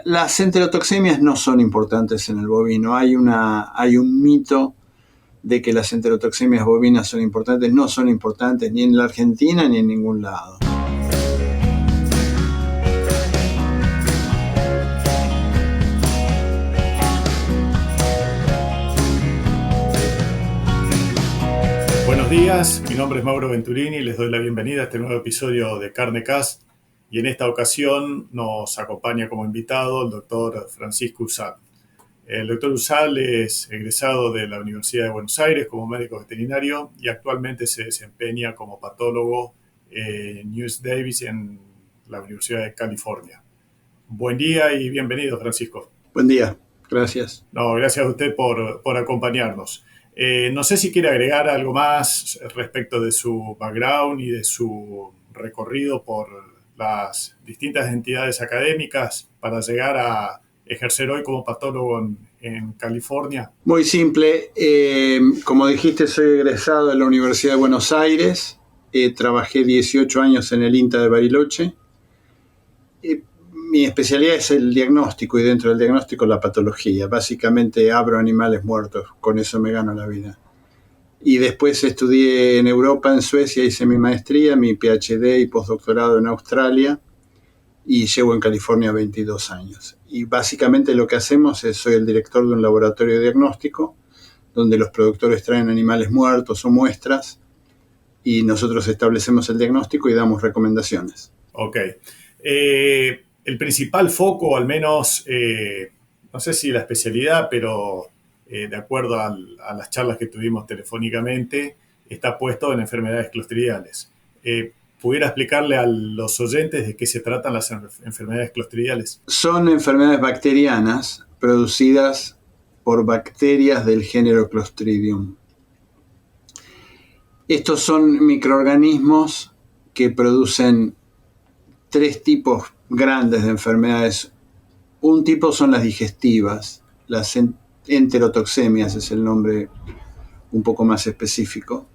Las enterotoxemias no son importantes en el bovino. Hay un mito de que las enterotoxemias bovinas son importantes. No son importantes ni en la Argentina ni en ningún lado. Buenos días, mi nombre es Mauro Venturini y les doy la bienvenida a este nuevo episodio de Carnecast. Y en esta ocasión nos acompaña como invitado el doctor Francisco Urzal. El doctor Urzal es egresado de la Universidad de Buenos Aires como médico veterinario y actualmente se desempeña como patólogo en UC Davis en la Universidad de California. Buen día y bienvenido, Francisco. Buen día, gracias. No, gracias a usted por acompañarnos. No sé si quiere agregar algo más respecto de su background y de su recorrido por las distintas entidades académicas para llegar a ejercer hoy como patólogo en California. Muy simple. Como dijiste, soy egresado de la Universidad de Buenos Aires. Trabajé 18 años en el INTA de Bariloche. Mi especialidad es el diagnóstico y dentro del diagnóstico la patología. Básicamente abro animales muertos, con eso me gano la vida. Y después estudié en Europa, en Suecia, hice mi maestría, mi PhD y postdoctorado en Australia y llevo en California 22 años. Y básicamente lo que hacemos es, soy el director de un laboratorio de diagnóstico donde los productores traen animales muertos o muestras y nosotros establecemos el diagnóstico y damos recomendaciones. Ok. El principal foco, al menos, no sé si la especialidad, pero de acuerdo a las charlas que tuvimos telefónicamente, está puesto en enfermedades clostridiales. ¿Pudiera explicarle a los oyentes de qué se tratan las enfermedades clostridiales? Son enfermedades bacterianas producidas por bacterias del género Clostridium. Estos son microorganismos que producen tres tipos grandes de enfermedades. Un tipo son las digestivas, las enterotoxemias es el nombre un poco más específico,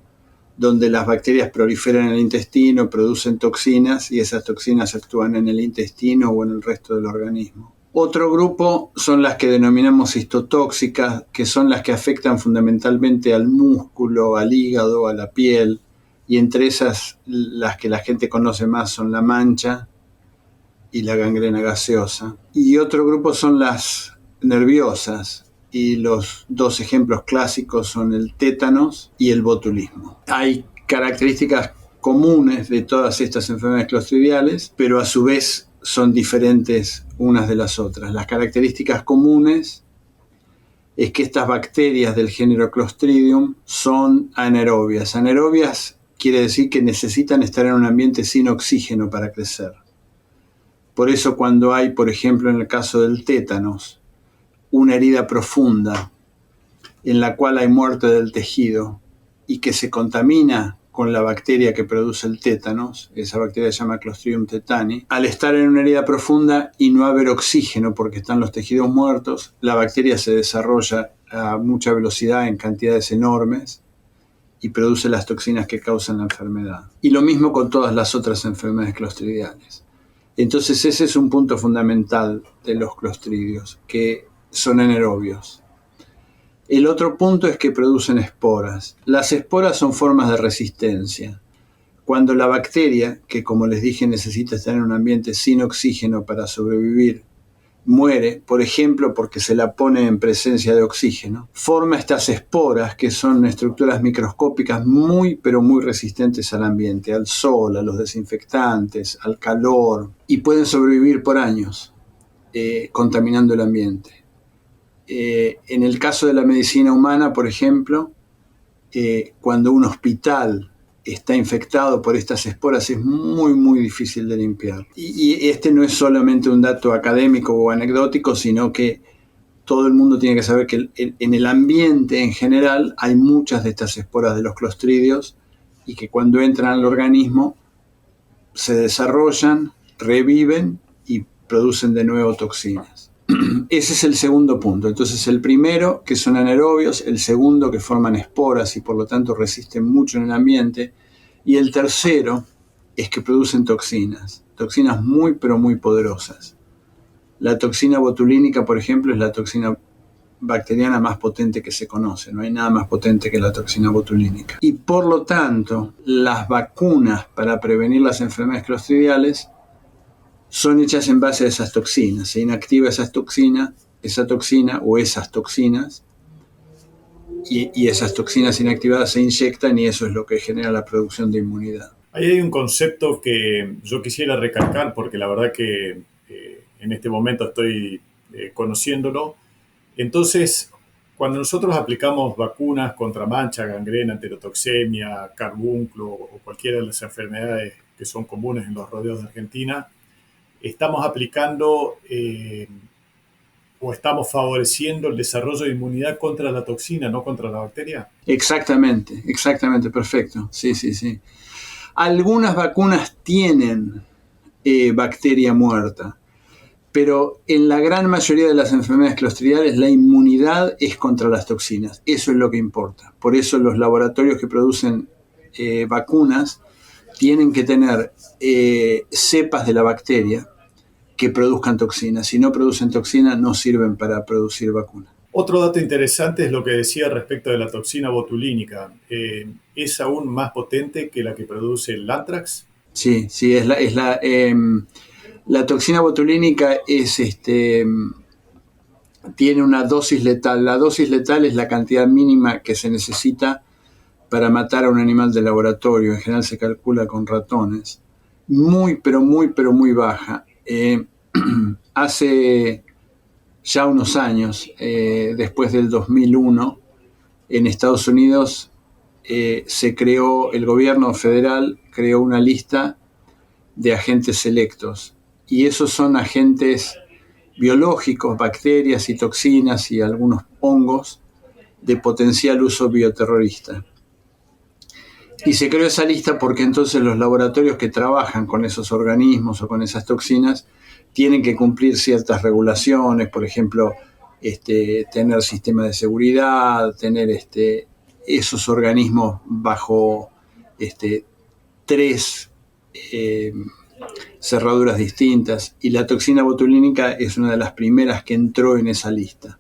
donde las bacterias proliferan en el intestino, producen toxinas y esas toxinas actúan en el intestino o en el resto del organismo. Otro grupo son las que denominamos histotóxicas, que son las que afectan fundamentalmente al músculo, al hígado, a la piel, y entre esas las que la gente conoce más son la mancha y la gangrena gaseosa. Y otro grupo son las nerviosas, y los dos ejemplos clásicos son el tétanos y el botulismo. Hay características comunes de todas estas enfermedades clostridiales, pero a su vez son diferentes unas de las otras. Las características comunes es que estas bacterias del género Clostridium son anaerobias. Anaerobias quiere decir que necesitan estar en un ambiente sin oxígeno para crecer. Por eso cuando hay, por ejemplo, en el caso del tétanos, una herida profunda en la cual hay muerte del tejido y que se contamina con la bacteria que produce el tétanos, esa bacteria se llama Clostridium tetani, al estar en una herida profunda y no haber oxígeno porque están los tejidos muertos, la bacteria se desarrolla a mucha velocidad en cantidades enormes y produce las toxinas que causan la enfermedad. Y lo mismo con todas las otras enfermedades clostridiales. Entonces ese es un punto fundamental de los clostridios, que son anaerobios. El otro punto es que producen esporas. Las esporas son formas de resistencia. Cuando la bacteria, que como les dije necesita estar en un ambiente sin oxígeno para sobrevivir, muere, por ejemplo porque se la pone en presencia de oxígeno, forma estas esporas que son estructuras microscópicas muy pero muy resistentes al ambiente, al sol, a los desinfectantes, al calor, y pueden sobrevivir por años contaminando el ambiente. En el caso de la medicina humana, por ejemplo, cuando un hospital está infectado por estas esporas es muy muy difícil de limpiar. Y este no es solamente un dato académico o anecdótico, sino que todo el mundo tiene que saber que en el ambiente en general hay muchas de estas esporas de los clostridios y que cuando entran al organismo se desarrollan, reviven y producen de nuevo toxinas. Ese es el segundo punto. Entonces el primero, que son anaerobios, el segundo, que forman esporas y por lo tanto resisten mucho en el ambiente, y el tercero es que producen toxinas muy pero muy poderosas. La toxina botulínica, por ejemplo, es la toxina bacteriana más potente que se conoce. No hay nada más potente que la toxina botulínica. Y por lo tanto, las vacunas para prevenir las enfermedades clostridiales son hechas en base a esas toxinas. Se inactiva esa toxina o esas toxinas, y esas toxinas inactivadas se inyectan, y eso es lo que genera la producción de inmunidad. Ahí hay un concepto que yo quisiera recalcar, porque la verdad que en este momento estoy conociéndolo. Entonces, cuando nosotros aplicamos vacunas contra mancha, gangrena, enterotoxemia, carbúnculo o cualquiera de las enfermedades que son comunes en los rodeos de Argentina, estamos aplicando o estamos favoreciendo el desarrollo de inmunidad contra la toxina, no contra la bacteria. Exactamente, perfecto. Sí. Algunas vacunas tienen bacteria muerta, pero en la gran mayoría de las enfermedades clostridiales la inmunidad es contra las toxinas. Eso es lo que importa. Por eso los laboratorios que producen vacunas tienen que tener cepas de la bacteria que produzcan toxinas. Si no producen toxinas, no sirven para producir vacunas. Otro dato interesante es lo que decía respecto de la toxina botulínica. ¿Es aún más potente que la que produce el anthrax? Sí, la toxina botulínica tiene una dosis letal. La dosis letal es la cantidad mínima que se necesita para matar a un animal de laboratorio. En general se calcula con ratones. Muy baja. Hace ya unos años, después del 2001, en Estados Unidos el gobierno federal creó una lista de agentes selectos. Y esos son agentes biológicos, bacterias y toxinas y algunos hongos de potencial uso bioterrorista. Y se creó esa lista porque entonces los laboratorios que trabajan con esos organismos o con esas toxinas tienen que cumplir ciertas regulaciones, por ejemplo, tener sistemas de seguridad, tener esos organismos bajo 3 cerraduras distintas, y la toxina botulínica es una de las primeras que entró en esa lista.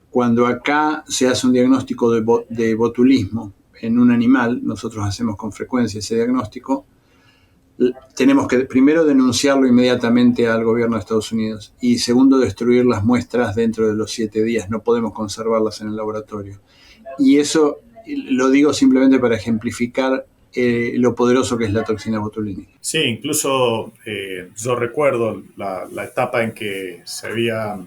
Cuando acá se hace un diagnóstico de botulismo en un animal, nosotros hacemos con frecuencia ese diagnóstico, tenemos que primero denunciarlo inmediatamente al gobierno de Estados Unidos y segundo destruir las muestras dentro de los 7 días, no podemos conservarlas en el laboratorio. Y eso lo digo simplemente para ejemplificar lo poderoso que es la toxina botulínica. Sí, incluso yo recuerdo la etapa en que se había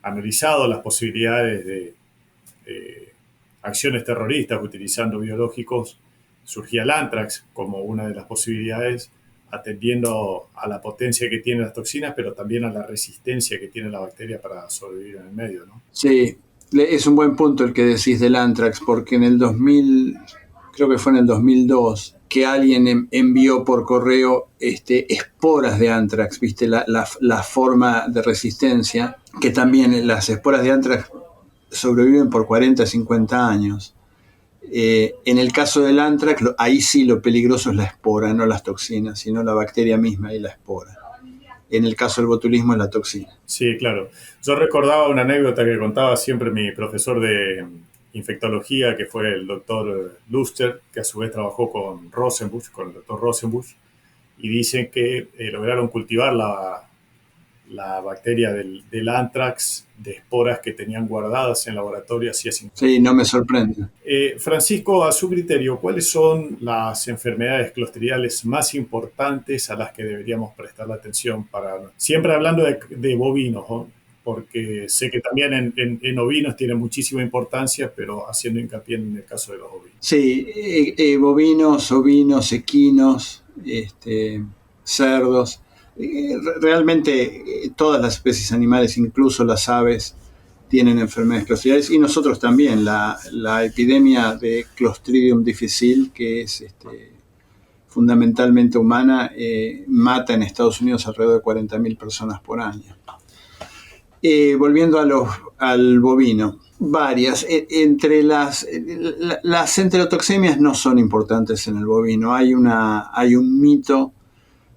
analizado las posibilidades de acciones terroristas utilizando biológicos. Surgía el anthrax como una de las posibilidades, atendiendo a la potencia que tienen las toxinas, pero también a la resistencia que tiene la bacteria para sobrevivir en el medio, ¿no? Sí, es un buen punto el que decís del anthrax, porque en el 2000, creo que fue en el 2002, que alguien envió por correo esporas de anthrax, ¿viste? La forma de resistencia, que también las esporas de anthrax sobreviven por 40, 50 años. En el caso del anthrax, ahí sí lo peligroso es la espora, no las toxinas, sino la bacteria misma y la espora. En el caso del botulismo es la toxina. Sí, claro. Yo recordaba una anécdota que contaba siempre mi profesor de infectología, que fue el doctor Luster, que a su vez trabajó con el doctor Rosenbusch, y dicen que lograron cultivar la bacteria del anthrax de esporas que tenían guardadas en laboratorio hacía 5 años. Sí, no me sorprende. Francisco, a su criterio, ¿cuáles son las enfermedades clostridiales más importantes a las que deberíamos prestar la atención? Siempre hablando de bovinos, ¿no? Porque sé que también en ovinos tiene muchísima importancia, pero haciendo hincapié en el caso de los ovinos. Sí, bovinos, ovinos, equinos, cerdos. Realmente todas las especies animales, incluso las aves, tienen enfermedades clostridiales, y nosotros también. La epidemia de Clostridium difficile, que es fundamentalmente humana, mata en Estados Unidos alrededor de 40.000 personas por año. Volviendo al bovino, varias. Entre las enterotoxemias no son importantes en el bovino. Hay un mito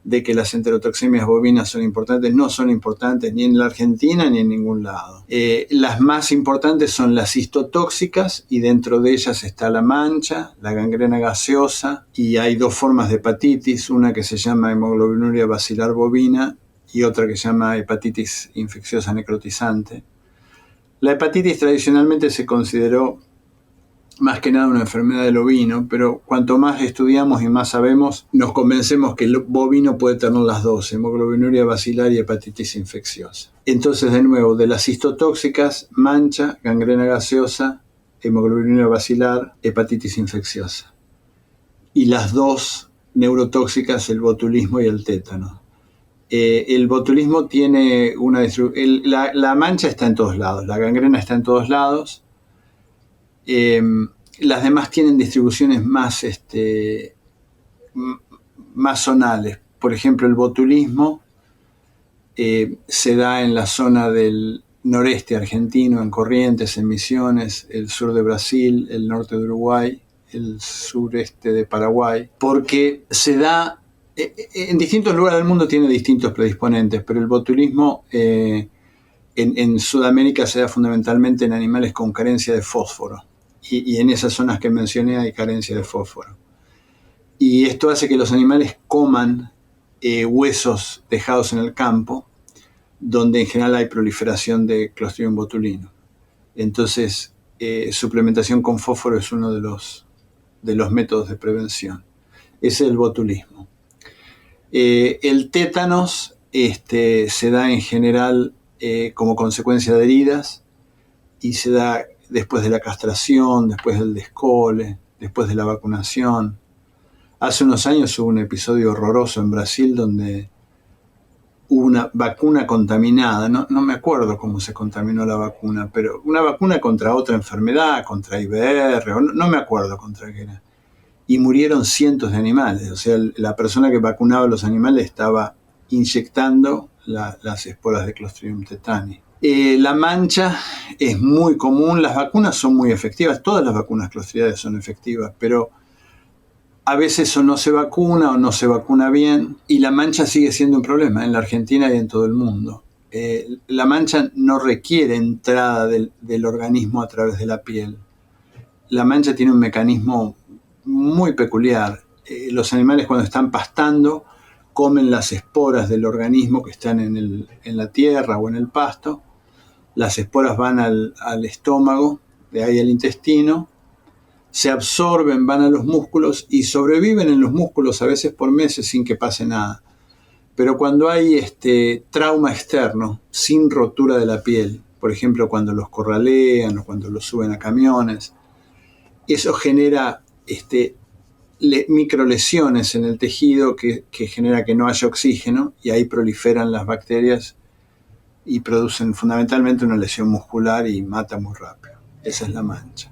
de que las enterotoxemias bovinas son importantes, no son importantes ni en la Argentina ni en ningún lado. Las más importantes son las cistotóxicas, y dentro de ellas está la mancha, la gangrena gaseosa, y hay dos formas de hepatitis, una que se llama hemoglobinuria basilar bovina y otra que se llama hepatitis infecciosa necrotizante. La hepatitis tradicionalmente se consideró más que nada una enfermedad del ovino, pero cuanto más estudiamos y más sabemos, nos convencemos que el bovino puede tener las dos, hemoglobinuria basilar y hepatitis infecciosa. Entonces, de nuevo, de las cistotóxicas, mancha, gangrena gaseosa, hemoglobinuria basilar, hepatitis infecciosa. Y las dos neurotóxicas, el botulismo y el tétano. El botulismo tiene una distribución. La mancha está en todos lados, la gangrena está en todos lados. Las demás tienen distribuciones más zonales. Por ejemplo, el botulismo se da en la zona del noreste argentino, en Corrientes, en Misiones, el sur de Brasil, el norte de Uruguay, el sureste de Paraguay, porque se da en distintos lugares del mundo, tiene distintos predisponentes, pero el botulismo en Sudamérica se da fundamentalmente en animales con carencia de fósforo. Y en esas zonas que mencioné hay carencia de fósforo. Y esto hace que los animales coman huesos dejados en el campo, donde en general hay proliferación de Clostridium botulino. Entonces, suplementación con fósforo es uno de los métodos de prevención. Ese es el botulismo. El tétanos se da en general como consecuencia de heridas, y se da después de la castración, después del descole, después de la vacunación. Hace unos años hubo un episodio horroroso en Brasil donde hubo una vacuna contaminada, no me acuerdo cómo se contaminó la vacuna, pero una vacuna contra otra enfermedad, contra IBR, no me acuerdo contra qué era. Y murieron cientos de animales, o sea, la persona que vacunaba a los animales estaba inyectando las esporas de Clostridium tetani. La mancha es muy común, las vacunas son muy efectivas, todas las vacunas clostridiales son efectivas, pero a veces o no se vacuna o no se vacuna bien, y la mancha sigue siendo un problema en la Argentina y en todo el mundo. La mancha no requiere entrada del organismo a través de la piel. La mancha tiene un mecanismo muy peculiar. Los animales, cuando están pastando, comen las esporas del organismo que están en la tierra o en el pasto. Las esporas van al estómago, de ahí al intestino, se absorben, van a los músculos y sobreviven en los músculos a veces por meses sin que pase nada. Pero cuando hay trauma externo, sin rotura de la piel, por ejemplo cuando los corralean o cuando los suben a camiones, eso genera microlesiones en el tejido que genera que no haya oxígeno, y ahí proliferan las bacterias y producen fundamentalmente una lesión muscular y mata muy rápido. Esa es la mancha.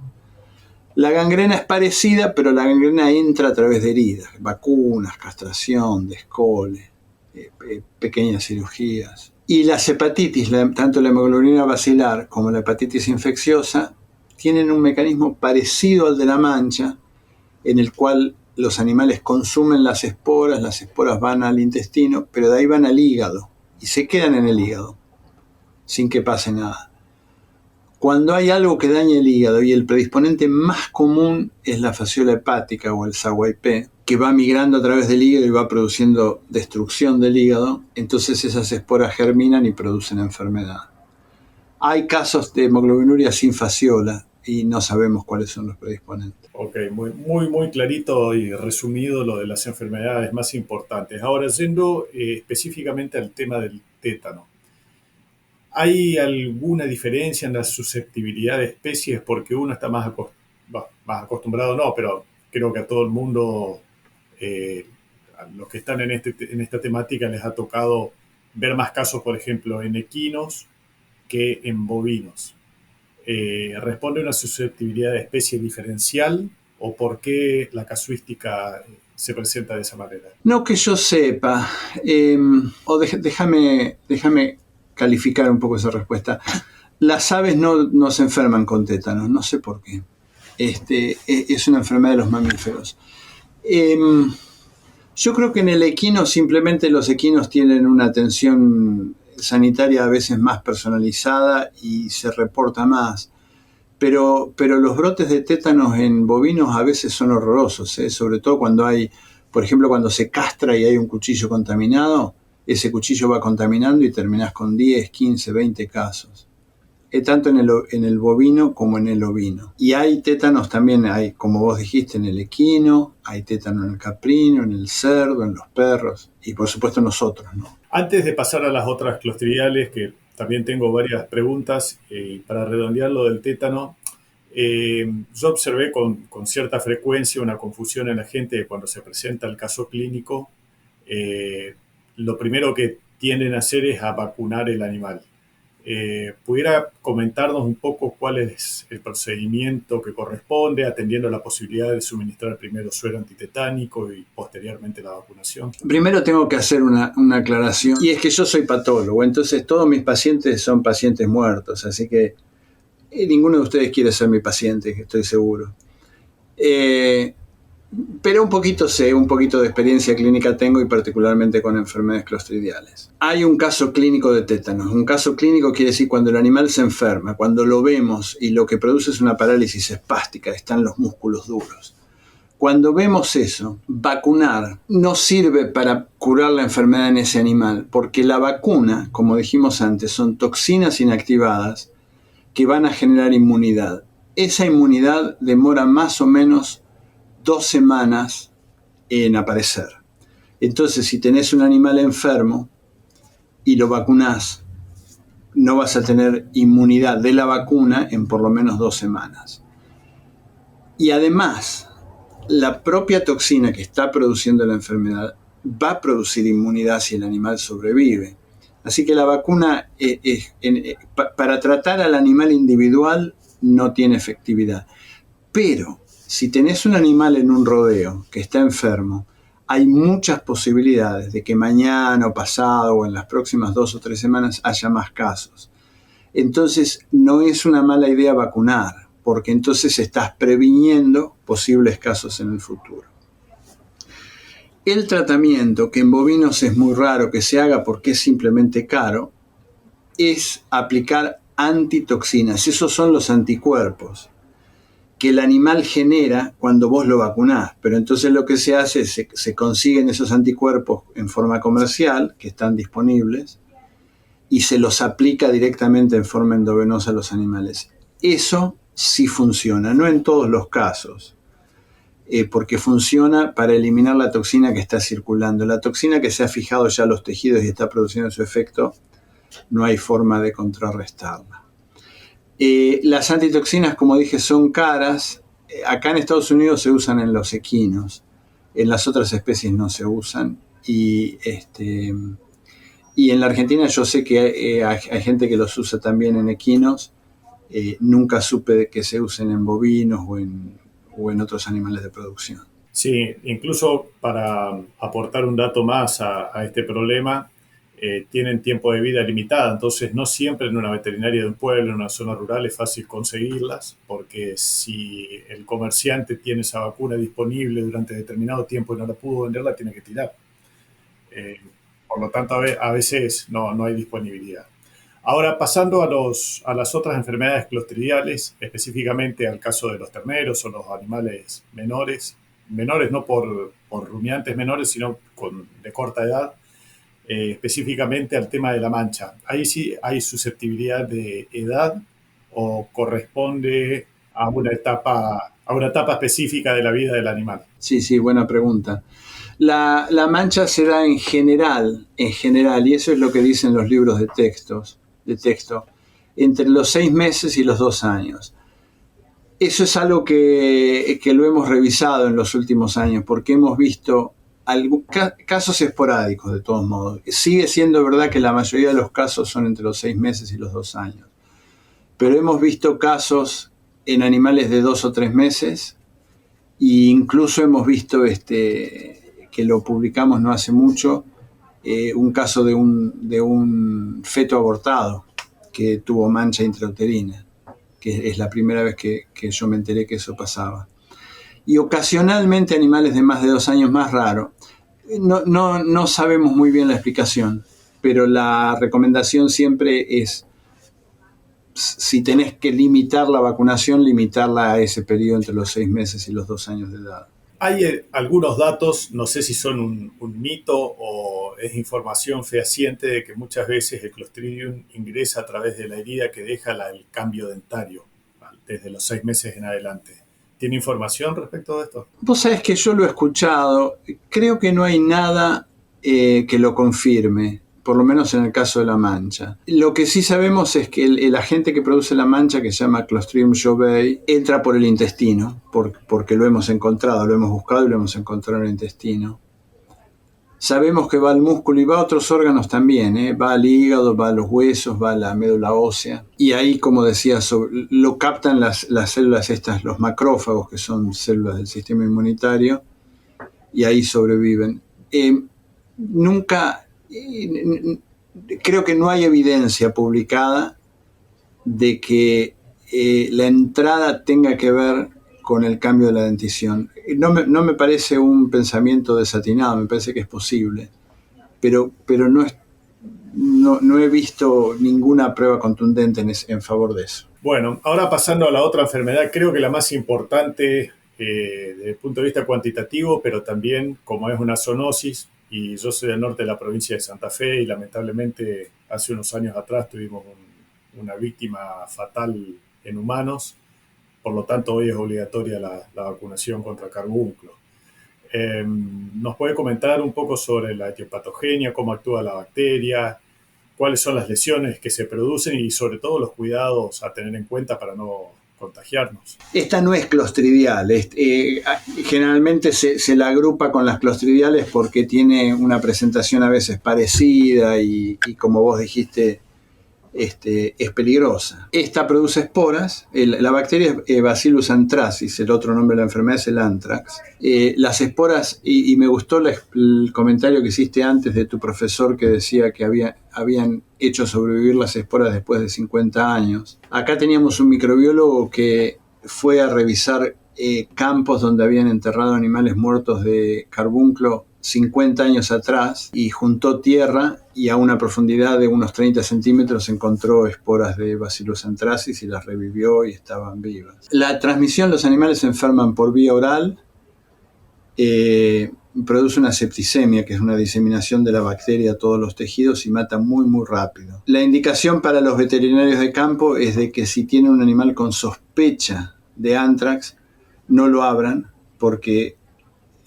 La gangrena es parecida, pero la gangrena entra a través de heridas, vacunas, castración, descole, pequeñas cirugías. Y las hepatitis, tanto la hemoglobina basilar como la hepatitis infecciosa, tienen un mecanismo parecido al de la mancha, en el cual los animales consumen las esporas van al intestino, pero de ahí van al hígado y se quedan en el hígado sin que pase nada. Cuando hay algo que daña el hígado, y el predisponente más común es la fasciola hepática o el SAWIP, que va migrando a través del hígado y va produciendo destrucción del hígado, entonces esas esporas germinan y producen enfermedad. Hay casos de hemoglobinuria sin fasciola y no sabemos cuáles son los predisponentes. Ok, muy clarito y resumido lo de las enfermedades más importantes. Ahora, yendo específicamente al tema del tétano. ¿Hay alguna diferencia en la susceptibilidad de especies? Porque uno está más acostumbrado, no, pero creo que a todo el mundo, a los que están en esta temática, les ha tocado ver más casos, por ejemplo, en equinos que en bovinos. ¿Responde una susceptibilidad de especie diferencial o por qué la casuística se presenta de esa manera? No que yo sepa, déjame calificar un poco esa respuesta. Las aves no se enferman con tétanos, no sé por qué. Es una enfermedad de los mamíferos. Yo creo que en el equino simplemente los equinos tienen una atención sanitaria a veces más personalizada y se reporta más. Pero los brotes de tétanos en bovinos a veces son horrorosos, ¿eh? Sobre todo cuando hay, por ejemplo, cuando se castra y hay un cuchillo contaminado, ese cuchillo va contaminando y terminás con 10, 15, 20 casos. Tanto en el bovino como en el ovino. Y hay tétanos también, hay, como vos dijiste, en el equino, hay tétano en el caprino, en el cerdo, en los perros y por supuesto nosotros, ¿no? Antes de pasar a las otras clostridiales, que también tengo varias preguntas, para redondear lo del tétano, yo observé con cierta frecuencia una confusión en la gente cuando se presenta el caso clínico. Lo primero que tienden a hacer es a vacunar el animal. ¿Pudiera comentarnos un poco cuál es el procedimiento que corresponde, atendiendo a la posibilidad de suministrar primero suero antitetánico y posteriormente la vacunación? Primero tengo que hacer una aclaración, y es que yo soy patólogo, entonces todos mis pacientes son pacientes muertos, así que ninguno de ustedes quiere ser mi paciente, estoy seguro. Pero un poquito sé, un poquito de experiencia clínica tengo, y particularmente con enfermedades clostridiales. Hay un caso clínico de tétanos. Un caso clínico quiere decir cuando el animal se enferma, cuando lo vemos y lo que produce es una parálisis espástica, están los músculos duros. Cuando vemos eso, vacunar no sirve para curar la enfermedad en ese animal, porque la vacuna, como dijimos antes, son toxinas inactivadas que van a generar inmunidad. Esa inmunidad demora más o menos 2 semanas en aparecer. Entonces, si tenés un animal enfermo y lo vacunás, no vas a tener inmunidad de la vacuna en por lo menos 2 semanas. Y además, la propia toxina que está produciendo la enfermedad va a producir inmunidad si el animal sobrevive. Así que la vacuna para tratar al animal individual no tiene efectividad. Pero si tenés un animal en un rodeo que está enfermo, hay muchas posibilidades de que mañana o pasado o en las próximas 2 o 3 semanas haya más casos. Entonces no es una mala idea vacunar, porque entonces estás previniendo posibles casos en el futuro. El tratamiento, que en bovinos es muy raro que se haga porque es simplemente caro, es aplicar antitoxinas. Esos son los anticuerpos que el animal genera cuando vos lo vacunás. Pero entonces lo que se hace es se consiguen esos anticuerpos en forma comercial, que están disponibles, y se los aplica directamente en forma endovenosa a los animales. Eso sí funciona, no en todos los casos, porque funciona para eliminar la toxina que está circulando. La toxina que se ha fijado ya a los tejidos y está produciendo su efecto, no hay forma de contrarrestarla. Las antitoxinas, como dije, son caras. Acá en Estados Unidos se usan en los equinos, en las otras especies no se usan. Y en la Argentina yo sé que hay gente que los usa también en equinos. Nunca supe que se usen en bovinos o en otros animales de producción. Sí, incluso para aportar un dato más a este problema, tienen tiempo de vida limitado, entonces no siempre en una veterinaria de un pueblo, en una zona rural, es fácil conseguirlas, porque si el comerciante tiene esa vacuna disponible durante determinado tiempo y no la pudo vender, la tiene que tirar. Eh, por lo tanto, a veces no hay disponibilidad. Ahora, pasando a las otras enfermedades clostridiales, específicamente al caso de los terneros o los animales menores no por rumiantes menores, sino de corta edad, específicamente al tema de la mancha. ¿Ahí sí hay susceptibilidad de edad o corresponde a una etapa específica de la vida del animal? Sí, buena pregunta. La mancha se da en general, y eso es lo que dicen los libros de texto, entre los 6 meses y los 2 años. Eso es algo que lo hemos revisado en los últimos años, porque hemos visto casos esporádicos, de todos modos. Sigue siendo verdad que la mayoría de los casos son entre los 6 meses y los 2 años. Pero hemos visto casos en animales de 2 o 3 meses, e incluso hemos visto, que lo publicamos no hace mucho, un caso de un feto abortado que tuvo mancha intrauterina, que es la primera vez que yo me enteré que eso pasaba. Y ocasionalmente animales de más de 2 años, más raro. No sabemos muy bien la explicación, pero la recomendación siempre es, si tenés que limitar la vacunación, limitarla a ese periodo entre los 6 meses y los 2 años de edad. Hay algunos datos, no sé si son un mito o es información fehaciente, de que muchas veces el Clostridium ingresa a través de la herida que deja el cambio dentario, desde los 6 meses en adelante. ¿Tiene información respecto de esto? Vos sabés que yo lo he escuchado, creo que no hay nada que lo confirme, por lo menos en el caso de la mancha. Lo que sí sabemos es que el agente que produce la mancha, que se llama Clostridium jobae, entra por el intestino, porque lo hemos encontrado, lo hemos buscado y lo hemos encontrado en el intestino. Sabemos que va al músculo y va a otros órganos también, va al hígado, va a los huesos, va a la médula ósea. Y ahí, como decía, lo captan las células estas, los macrófagos, que son células del sistema inmunitario, y ahí sobreviven. Creo que no hay evidencia publicada de que la entrada tenga que ver con el cambio de la dentición. No me parece un pensamiento desatinado, me parece que es posible, pero no he visto ninguna prueba contundente en favor de eso. Bueno, ahora pasando a la otra enfermedad, creo que la más importante desde el punto de vista cuantitativo, pero también como es una zoonosis, y yo soy del norte de la provincia de Santa Fe y lamentablemente hace unos años atrás tuvimos una víctima fatal en humanos. Por lo tanto, hoy es obligatoria la vacunación contra carbúnculo. ¿Nos puede comentar un poco sobre la etiopatogenia, cómo actúa la bacteria, cuáles son las lesiones que se producen y sobre todo los cuidados a tener en cuenta para no contagiarnos? Esta no es clostridial. Generalmente se la agrupa con las clostridiales porque tiene una presentación a veces parecida y como vos dijiste, es peligrosa. Esta produce esporas. La bacteria es Bacillus anthracis, el otro nombre de la enfermedad es el anthrax. Las esporas, y me gustó el comentario que hiciste antes de tu profesor que decía que habían hecho sobrevivir las esporas después de 50 años. Acá teníamos un microbiólogo que fue a revisar campos donde habían enterrado animales muertos de carbúnculo 50 años atrás y juntó tierra y a una profundidad de unos 30 centímetros encontró esporas de Bacillus anthracis y las revivió y estaban vivas. La transmisión, los animales se enferman por vía oral, produce una septicemia, que es una diseminación de la bacteria a todos los tejidos y mata muy muy rápido. La indicación para los veterinarios de campo es de que si tienen un animal con sospecha de anthrax, no lo abran porque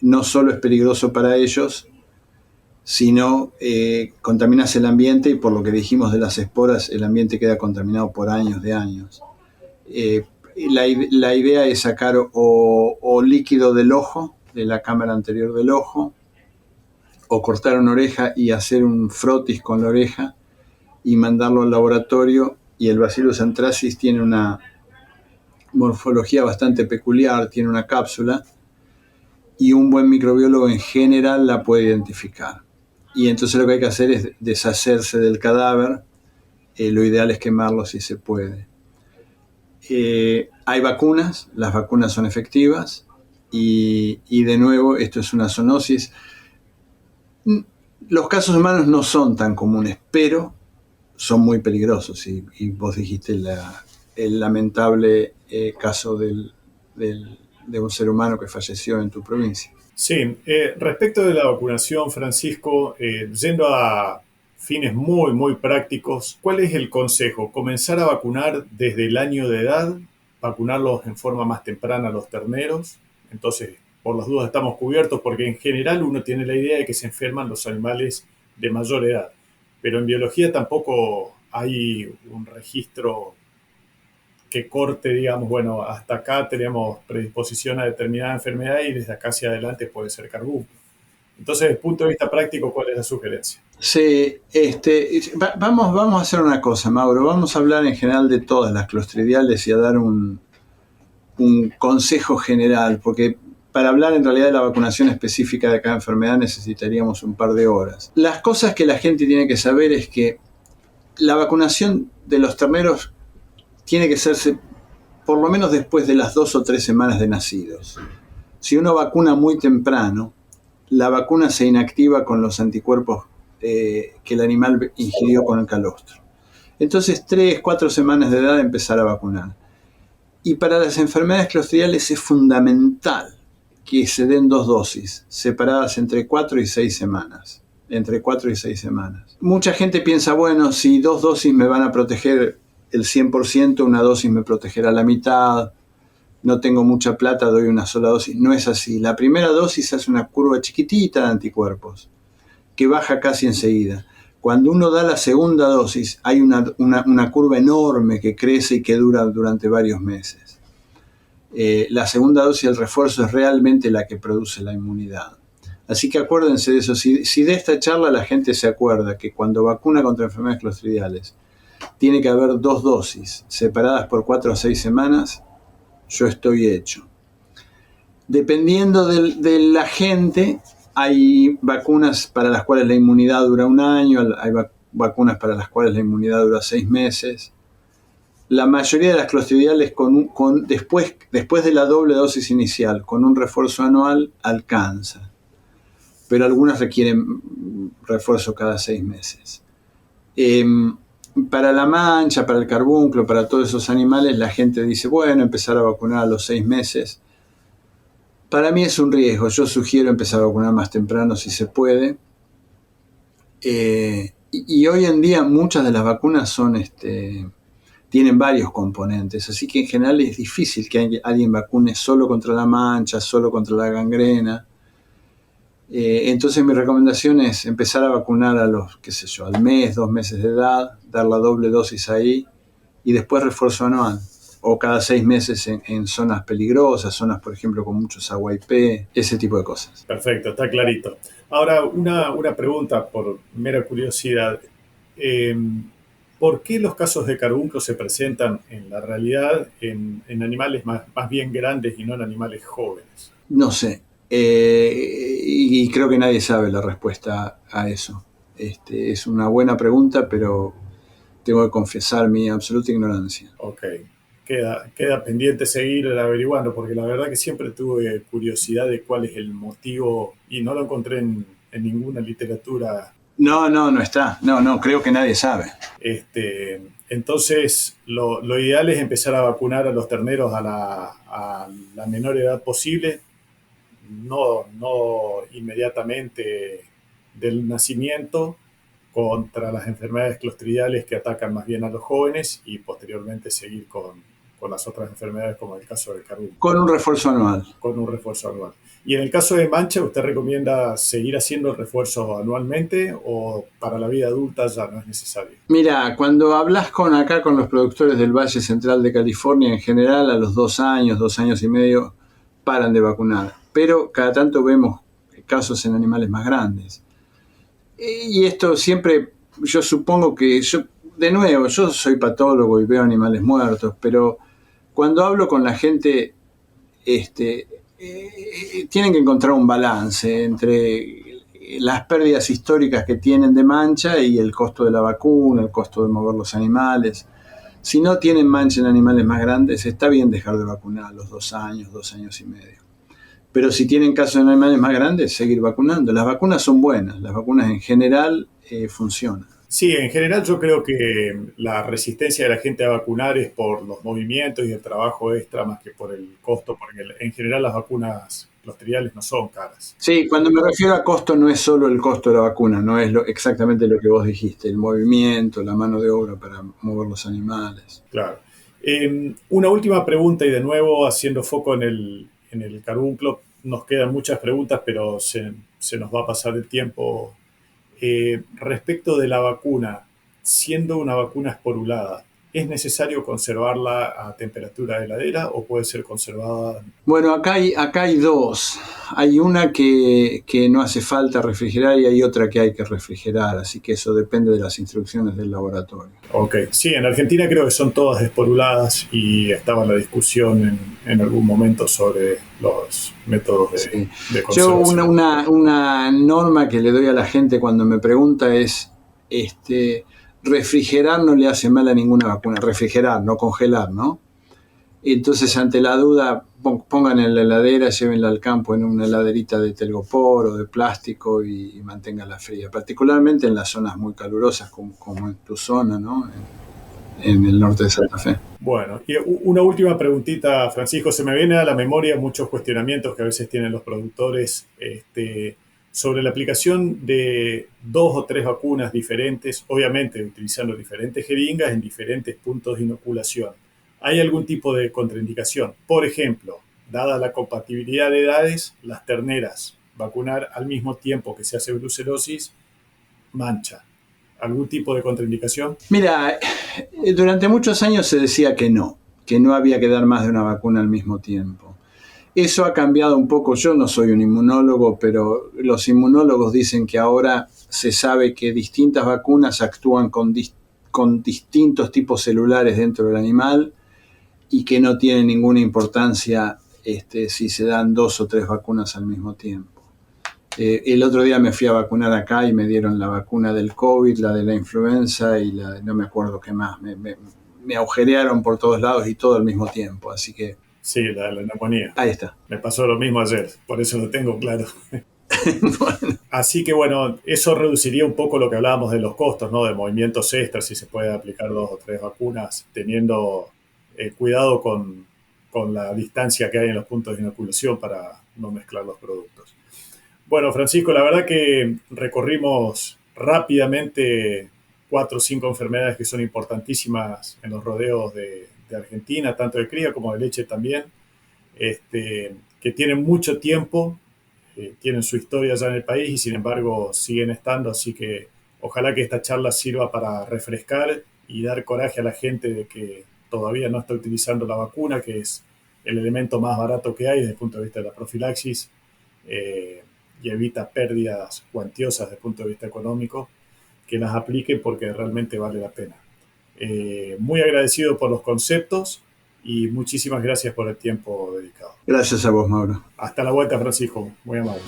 no solo es peligroso para ellos, sino contaminas el ambiente y por lo que dijimos de las esporas, el ambiente queda contaminado por años de años. La idea es sacar o líquido del ojo, de la cámara anterior del ojo, o cortar una oreja y hacer un frotis con la oreja y mandarlo al laboratorio. Y el Bacillus anthracis tiene una morfología bastante peculiar, tiene una cápsula, y un buen microbiólogo en general la puede identificar. Y entonces lo que hay que hacer es deshacerse del cadáver, lo ideal es quemarlo si se puede. Hay vacunas, las vacunas son efectivas y de nuevo esto es una zoonosis. Los casos humanos no son tan comunes, pero son muy peligrosos y vos dijiste el lamentable caso de un ser humano que falleció en tu provincia. Sí, respecto de la vacunación, Francisco, yendo a fines muy, muy prácticos, ¿cuál es el consejo? ¿Comenzar a vacunar desde el año de edad? ¿Vacunarlos en forma más temprana a los terneros? Entonces, por las dudas estamos cubiertos porque en general uno tiene la idea de que se enferman los animales de mayor edad. Pero en biología tampoco hay un registro que corte, digamos, bueno, hasta acá tenemos predisposición a determinada enfermedad y desde acá hacia adelante puede ser carbúnculo. Entonces, desde el punto de vista práctico, ¿cuál es la sugerencia? Sí, vamos a hacer una cosa, Mauro. Vamos a hablar en general de todas las clostridiales y a dar un consejo general, porque para hablar en realidad de la vacunación específica de cada enfermedad necesitaríamos un par de horas. Las cosas que la gente tiene que saber es que la vacunación de los terneros tiene que hacerse por lo menos después de las 2 o 3 semanas de nacidos. Si uno vacuna muy temprano, la vacuna se inactiva con los anticuerpos que el animal ingirió con el calostro. Entonces, 3, 4 semanas de edad empezar a vacunar. Y para las enfermedades clostridiales es fundamental que se den 2 dosis, separadas entre 4 y 6 semanas. Entre 4 y 6 semanas. Mucha gente piensa, bueno, si 2 dosis me van a proteger el 100%, una dosis me protegerá la mitad, no tengo mucha plata, doy una sola dosis. No es así. La primera dosis hace una curva chiquitita de anticuerpos, que baja casi enseguida. Cuando uno da la segunda dosis, hay una curva enorme que crece y que dura durante varios meses. La segunda dosis del refuerzo es realmente la que produce la inmunidad. Así que acuérdense de eso. Si de esta charla la gente se acuerda que cuando vacuna contra enfermedades clostridiales tiene que haber 2 dosis separadas por 4 a 6 semanas, yo estoy hecho. Dependiendo de la gente, hay vacunas para las cuales la inmunidad dura 1 año, hay vacunas para las cuales la inmunidad dura 6 meses. La mayoría de las clostridiales después de la doble dosis inicial, con un refuerzo anual, alcanza. Pero algunas requieren refuerzo cada 6 meses. Para la mancha, para el carbúnculo, para todos esos animales, la gente dice, bueno, empezar a vacunar a los 6 meses. Para mí es un riesgo. Yo sugiero empezar a vacunar más temprano si se puede. Y hoy en día muchas de las vacunas tienen varios componentes, así que en general es difícil que alguien vacune solo contra la mancha, solo contra la gangrena. Entonces mi recomendación es empezar a vacunar a los, al mes, 2 meses de edad, dar la doble dosis ahí y después refuerzo anual. O cada 6 meses en zonas peligrosas, zonas por ejemplo con muchos AYP, ese tipo de cosas. Perfecto, está clarito. Ahora una pregunta por mera curiosidad. ¿Por qué los casos de carbúnculo se presentan en la realidad en animales más bien grandes y no en animales jóvenes? No sé. Y creo que nadie sabe la respuesta a eso. Es una buena pregunta, pero tengo que confesar mi absoluta ignorancia. Ok, queda pendiente seguir averiguando, porque la verdad que siempre tuve curiosidad de cuál es el motivo y no lo encontré en ninguna literatura. No está. No, creo que nadie sabe. Entonces, lo ideal es empezar a vacunar a los terneros a la menor edad posible, no inmediatamente del nacimiento, contra las enfermedades clostridiales que atacan más bien a los jóvenes y posteriormente seguir con las otras enfermedades como el caso del carbúnculo. Con un refuerzo anual. Con un refuerzo anual. Y en el caso de mancha, ¿usted recomienda seguir haciendo el refuerzo anualmente o para la vida adulta ya no es necesario? Mira, cuando hablas con los productores del Valle Central de California, en general a los 2 años, 2 años y medio, paran de vacunar. Pero cada tanto vemos casos en animales más grandes. Y esto siempre, yo supongo que yo soy patólogo y veo animales muertos, pero cuando hablo con la gente, tienen que encontrar un balance entre las pérdidas históricas que tienen de mancha y el costo de la vacuna, el costo de mover los animales. Si no tienen mancha en animales más grandes, está bien dejar de vacunar a los 2 años, 2 años y medio. Pero si tienen casos en animales más grandes, seguir vacunando. Las vacunas son buenas, las vacunas en general funcionan. Sí, en general yo creo que la resistencia de la gente a vacunar es por los movimientos y el trabajo extra más que por el costo, porque en general las vacunas clostridiales no son caras. Sí, cuando me refiero a costo no es solo el costo de la vacuna, no es exactamente lo que vos dijiste, el movimiento, la mano de obra para mover los animales. Claro. Una última pregunta y de nuevo haciendo foco en el carbúnculo, nos quedan muchas preguntas, pero se nos va a pasar el tiempo. Respecto de la vacuna, siendo una vacuna esporulada, ¿es necesario conservarla a temperatura heladera o puede ser conservada? Bueno, acá hay 2. Hay una que no hace falta refrigerar y hay otra que hay que refrigerar, así que eso depende de las instrucciones del laboratorio. Ok, sí, en Argentina creo que son todas esporuladas y estaba la discusión en algún momento sobre los métodos de conservación. Yo una norma que le doy a la gente cuando me pregunta es refrigerar no le hace mal a ninguna vacuna. Refrigerar, no congelar, ¿no? Entonces, ante la duda, pongan en la heladera, llévenla al campo en una heladerita de telgopor o de plástico y manténganla fría, particularmente en las zonas muy calurosas como en tu zona, ¿no? En el norte de Santa Fe. Bueno, y una última preguntita, Francisco. Se me viene a la memoria muchos cuestionamientos que a veces tienen los productores sobre la aplicación de 2 o 3 vacunas diferentes, obviamente utilizando diferentes jeringas en diferentes puntos de inoculación. ¿Hay algún tipo de contraindicación? Por ejemplo, dada la compatibilidad de edades, las terneras, vacunar al mismo tiempo que se hace brucelosis, mancha. ¿Algún tipo de contraindicación? Mira, durante muchos años se decía que no había que dar más de una vacuna al mismo tiempo. Eso ha cambiado un poco. Yo no soy un inmunólogo, pero los inmunólogos dicen que ahora se sabe que distintas vacunas actúan con distintos tipos celulares dentro del animal y que no tiene ninguna importancia si se dan 2 o 3 vacunas al mismo tiempo. El otro día me fui a vacunar acá y me dieron la vacuna del COVID, la de la influenza y no me acuerdo qué más. Me agujerearon por todos lados y todo al mismo tiempo, así que... Sí, la neumonía. Ahí está. Me pasó lo mismo ayer, por eso lo tengo claro. Bueno. Así que bueno, eso reduciría un poco lo que hablábamos de los costos, ¿no? De movimientos extras, si se puede aplicar 2 o 3 vacunas, teniendo cuidado con la distancia que hay en los puntos de inoculación para no mezclar los productos. Bueno, Francisco, la verdad que recorrimos rápidamente 4 o 5 enfermedades que son importantísimas en los rodeos de Argentina, tanto de cría como de leche también, que tienen mucho tiempo, tienen su historia ya en el país y sin embargo siguen estando, así que ojalá que esta charla sirva para refrescar y dar coraje a la gente de que todavía no está utilizando la vacuna, que es el elemento más barato que hay desde el punto de vista de la profilaxis, y evita pérdidas cuantiosas desde el punto de vista económico, que las apliquen porque realmente vale la pena. Muy agradecido por los conceptos y muchísimas gracias por el tiempo dedicado. Gracias a vos, Mauro. Hasta la vuelta, Francisco. Muy amable.